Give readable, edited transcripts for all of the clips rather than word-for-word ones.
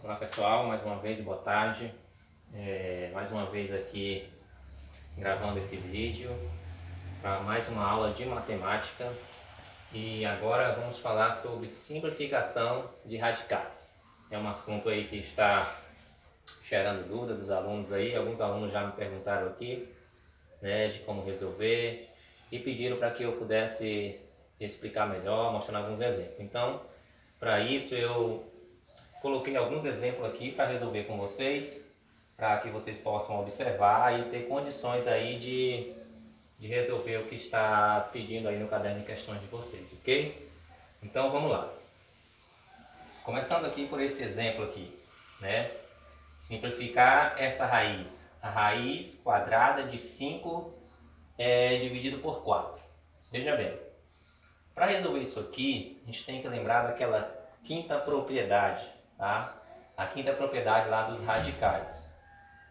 Olá pessoal, mais uma vez boa tarde. Mais uma vez aqui gravando esse vídeo para mais uma aula de matemática. E agora vamos falar sobre simplificação de radicais. É um assunto aí que está gerando dúvida dos alunos aí. Alguns alunos já me perguntaram aqui, né, de como resolver e pediram para que eu pudesse explicar melhor, mostrando alguns exemplos. Então, para isso eu coloquei alguns exemplos aqui para resolver com vocês, para que vocês possam observar e ter condições aí de resolver o que está pedindo aí no caderno de questões de vocês, ok? Então vamos lá. Começando aqui por esse exemplo aqui, né? Simplificar essa raiz. A raiz quadrada de 5 é dividido por 4. Veja bem, para resolver isso aqui, a gente tem que lembrar daquela quinta propriedade, tá? A quinta propriedade lá dos radicais,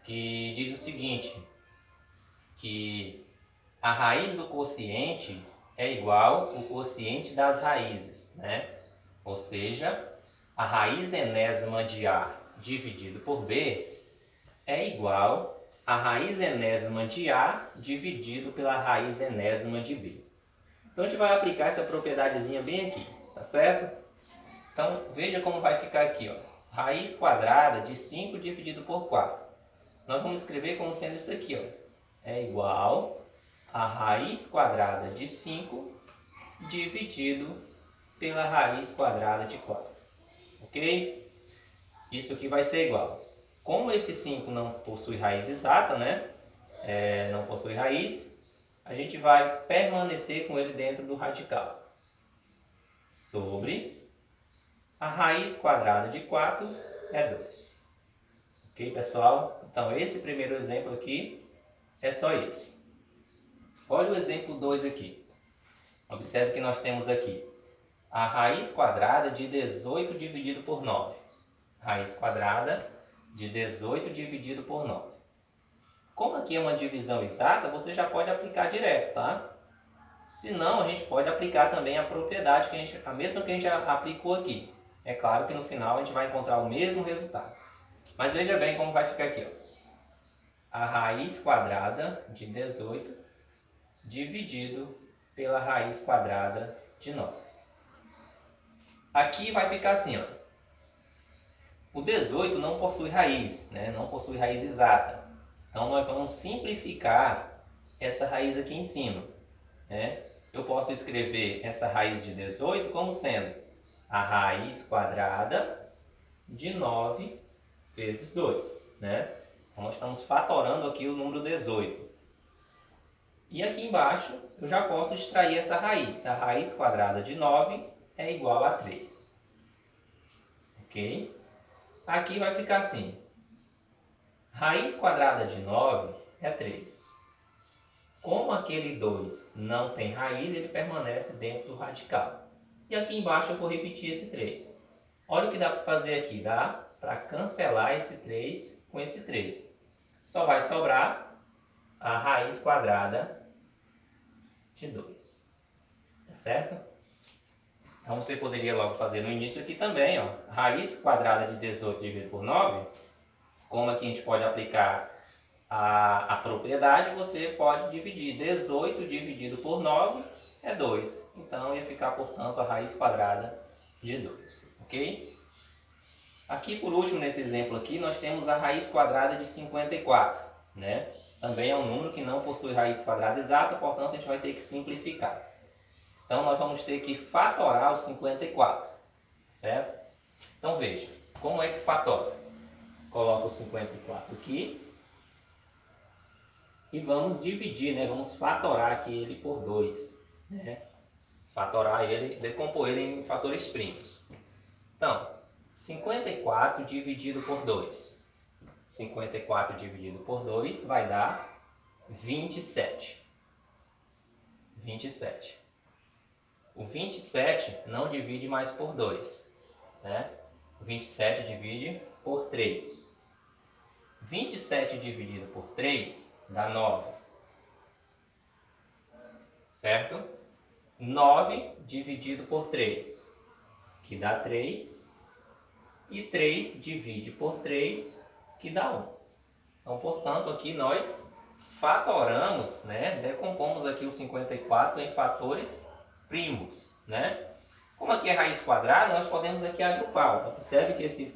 que diz o seguinte, que a raiz do quociente é igual ao quociente das raízes, né? Ou seja, a raiz enésima de A dividido por B é igual a raiz enésima de A dividido pela raiz enésima de B. Então a gente vai aplicar essa propriedadezinha bem aqui, tá certo? Então veja como vai ficar aqui, ó. Raiz quadrada de 5 dividido por 4. Nós vamos escrever como sendo isso aqui, ó. É igual a raiz quadrada de 5 dividido pela raiz quadrada de 4. Ok? Isso aqui vai ser igual. Como esse 5 não possui raiz exata, né? Não possui raiz, a gente vai permanecer com ele dentro do radical. Sobre a raiz quadrada de 4 é 2. Ok, pessoal? Então, esse primeiro exemplo aqui é só isso. Olha o exemplo 2 aqui. Observe que nós temos aqui a raiz quadrada de 18 dividido por 9. Raiz quadrada de 18 dividido por 9. Como aqui é uma divisão exata, você já pode aplicar direto, tá? Se não, a gente pode aplicar também a propriedade, a mesma que a gente aplicou aqui. É claro que no final a gente vai encontrar o mesmo resultado. Mas veja bem como vai ficar aqui, ó. A raiz quadrada de 18 dividido pela raiz quadrada de 9. Aqui vai ficar assim, ó. O 18 não possui raiz, né? Não possui raiz exata. Então nós vamos simplificar essa raiz aqui em cima, né? Eu posso escrever essa raiz de 18 como sendo a raiz quadrada de 9 vezes 2, né? Então nós estamos fatorando aqui o número 18. E aqui embaixo eu já posso extrair essa raiz. A raiz quadrada de 9 é igual a 3. Ok? Aqui vai ficar assim. Raiz quadrada de 9 é 3. Como aquele 2 não tem raiz, ele permanece dentro do radical. E aqui embaixo eu vou repetir esse 3. Olha o que dá para fazer aqui. Dá para cancelar esse 3 com esse 3. Só vai sobrar a raiz quadrada de 2. Tá certo? Então você poderia logo fazer no início aqui também, ó. Raiz quadrada de 18 dividido por 9. Como aqui a gente pode aplicar a propriedade, você pode dividir 18 dividido por 9 é 2. Então ia ficar, portanto, a raiz quadrada de 2. Ok? Aqui por último, nesse exemplo aqui, nós temos a raiz quadrada de 54. Né? Também é um número que não possui raiz quadrada exata, portanto a gente vai ter que simplificar. Então nós vamos ter que fatorar o 54. Certo? Então veja, como é que fatora? Coloca o 54 aqui. E vamos dividir, né? Vamos fatorar aqui ele por 2. Né? Fatorar ele, decompor ele em fatores primos. Então, 54 dividido por 2. 54 dividido por 2 vai dar 27. 27. O 27 não divide mais por 2. Né? O 27 divide por 3. 27 dividido por 3 dá 9. Certo? 9 dividido por 3, que dá 3. E 3 divide por 3, que dá 1. Então, portanto, aqui nós fatoramos, né? Decompomos aqui o 54 em fatores primos, né? Como aqui é raiz quadrada, nós podemos aqui agrupar. Observe que esses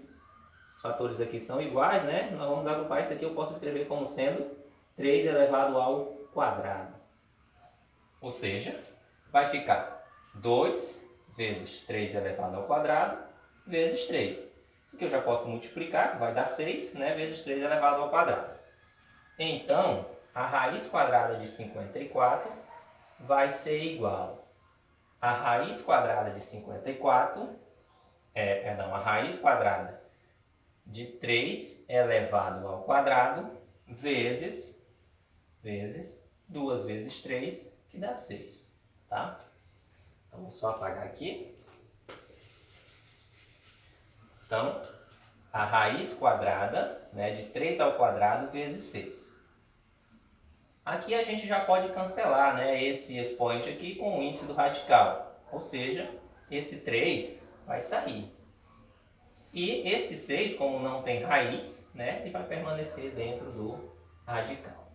fatores aqui são iguais, né? Nós vamos agrupar isso aqui, eu posso escrever como sendo 3 elevado ao quadrado. Ou seja, vai ficar 2 vezes 3 elevado ao quadrado vezes 3. Isso aqui eu já posso multiplicar, vai dar 6, né? Vezes 3 elevado ao quadrado. Então, a raiz quadrada de 54 vai ser igual a raiz quadrada de 54, a raiz quadrada de 3 elevado ao quadrado vezes 2 vezes 3, que dá 6, tá? Então, vou só apagar aqui. Então, a raiz quadrada, né, de 3 ao quadrado vezes 6. Aqui a gente já pode cancelar, né, esse expoente aqui com o índice do radical. Ou seja, esse 3 vai sair. E esse 6, como não tem raiz, né, ele vai permanecer dentro do radical.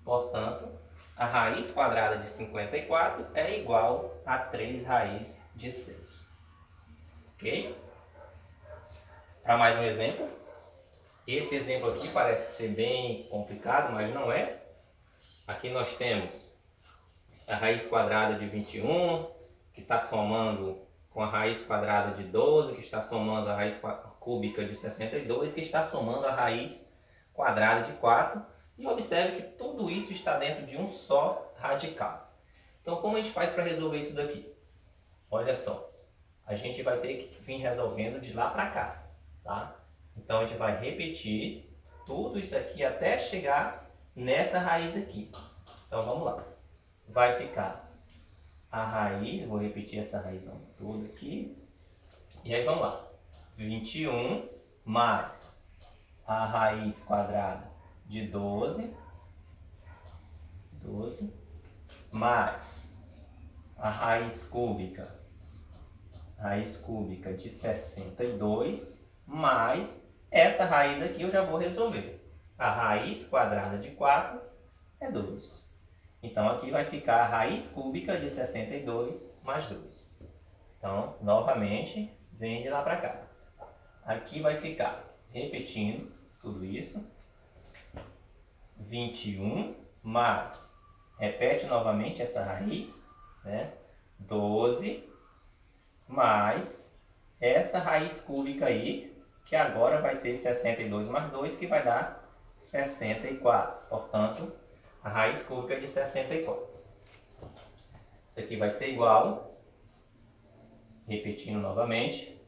Portanto, a raiz quadrada de 54 é igual a 3 raiz de 6. Ok? Para mais um exemplo. Esse exemplo aqui parece ser bem complicado, mas não é. Aqui nós temos a raiz quadrada de 21, que está somando com a raiz quadrada de 12, que está somando a raiz cúbica de 62, que está somando a raiz quadrada de 4. E observe que tudo isso está dentro de um só radical. Então, como a gente faz para resolver isso daqui? Olha só, a gente vai ter que vir resolvendo de lá para cá, tá? Então, a gente vai repetir tudo isso aqui até chegar nessa raiz aqui. Então, vamos lá. Vai ficar a raiz, vou repetir essa raizão toda aqui. E aí, vamos lá. 21 mais a raiz quadrada de 12 mais a raiz cúbica de 62 mais essa raiz aqui eu já vou resolver. A raiz quadrada de 4 é 2. Então aqui vai ficar a raiz cúbica de 62 mais 2. Então, novamente, vem de lá para cá. Aqui vai ficar, repetindo tudo isso, 21 mais, repete novamente essa raiz, né? 12 mais essa raiz cúbica aí, que agora vai ser 62 mais 2, que vai dar 64. Portanto, a raiz cúbica de 64. Isso aqui vai ser igual, repetindo novamente,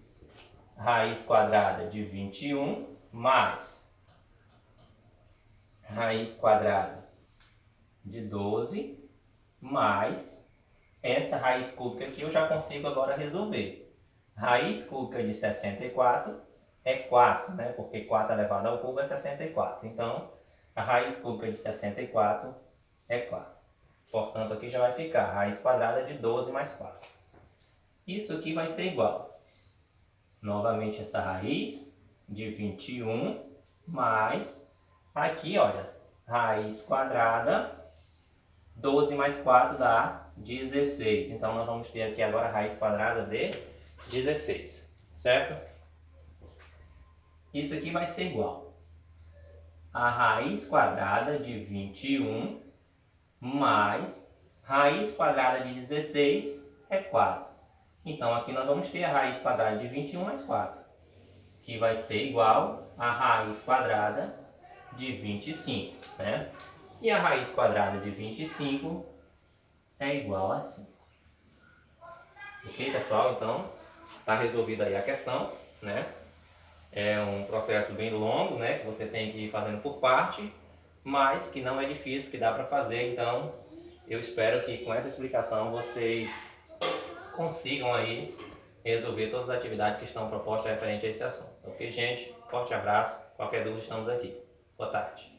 raiz quadrada de 21 mais raiz quadrada de 12 mais essa raiz cúbica aqui eu já consigo agora resolver. Raiz cúbica de 64 é 4, né? Porque 4 elevado ao cubo é 64. Então, a raiz cúbica de 64 é 4. Portanto, aqui já vai ficar a raiz quadrada de 12 mais 4. Isso aqui vai ser igual. Novamente essa raiz de 21 mais, aqui olha, raiz quadrada, 12 mais 4 dá 16. Então nós vamos ter aqui agora a raiz quadrada de 16, certo? Isso aqui vai ser igual a raiz quadrada de 21 mais raiz quadrada de 16 é 4. Então, aqui nós vamos ter a raiz quadrada de 21 mais 4, que vai ser igual a raiz quadrada de 25, né? E a raiz quadrada de 25 é igual a 5. Ok, pessoal? Então, está resolvida aí a questão, né? É um processo bem longo, né? Que você tem que ir fazendo por parte, mas que não é difícil, que dá para fazer. Então, eu espero que com essa explicação vocês consigam aí resolver todas as atividades que estão propostas referente a esse assunto. Ok, gente? Forte abraço. Qualquer dúvida, estamos aqui. Boa tarde.